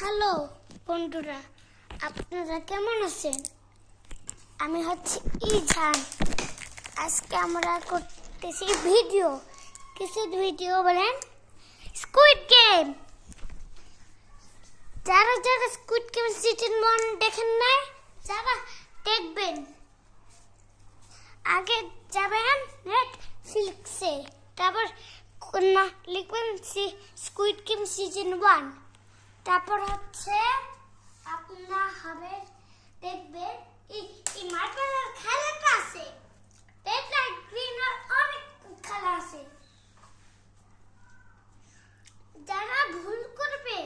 Hello বন্ধুরা, আপনারা কেমন আছেন? আমি হচ্ছে ইজান। আজকে আমরা করতেছি ভিডিও। কিসের ভিডিও বলেন? Squid game. যারা যারা স্কুইড গেম সিজন 1 দেখেন নাই, যারা দেখবেন, আগে যাবেন নেটফ্লিক্সে, তারপর লিখবেন স্কুইড গেম সিজন 1, তারপর হচ্ছে আপনার হবে দেখবেন এই মার্বেলের খেলাটা আছে, রেড লাইট গ্রিন আর অনেক খেলা আছে। যারা ভুল করবে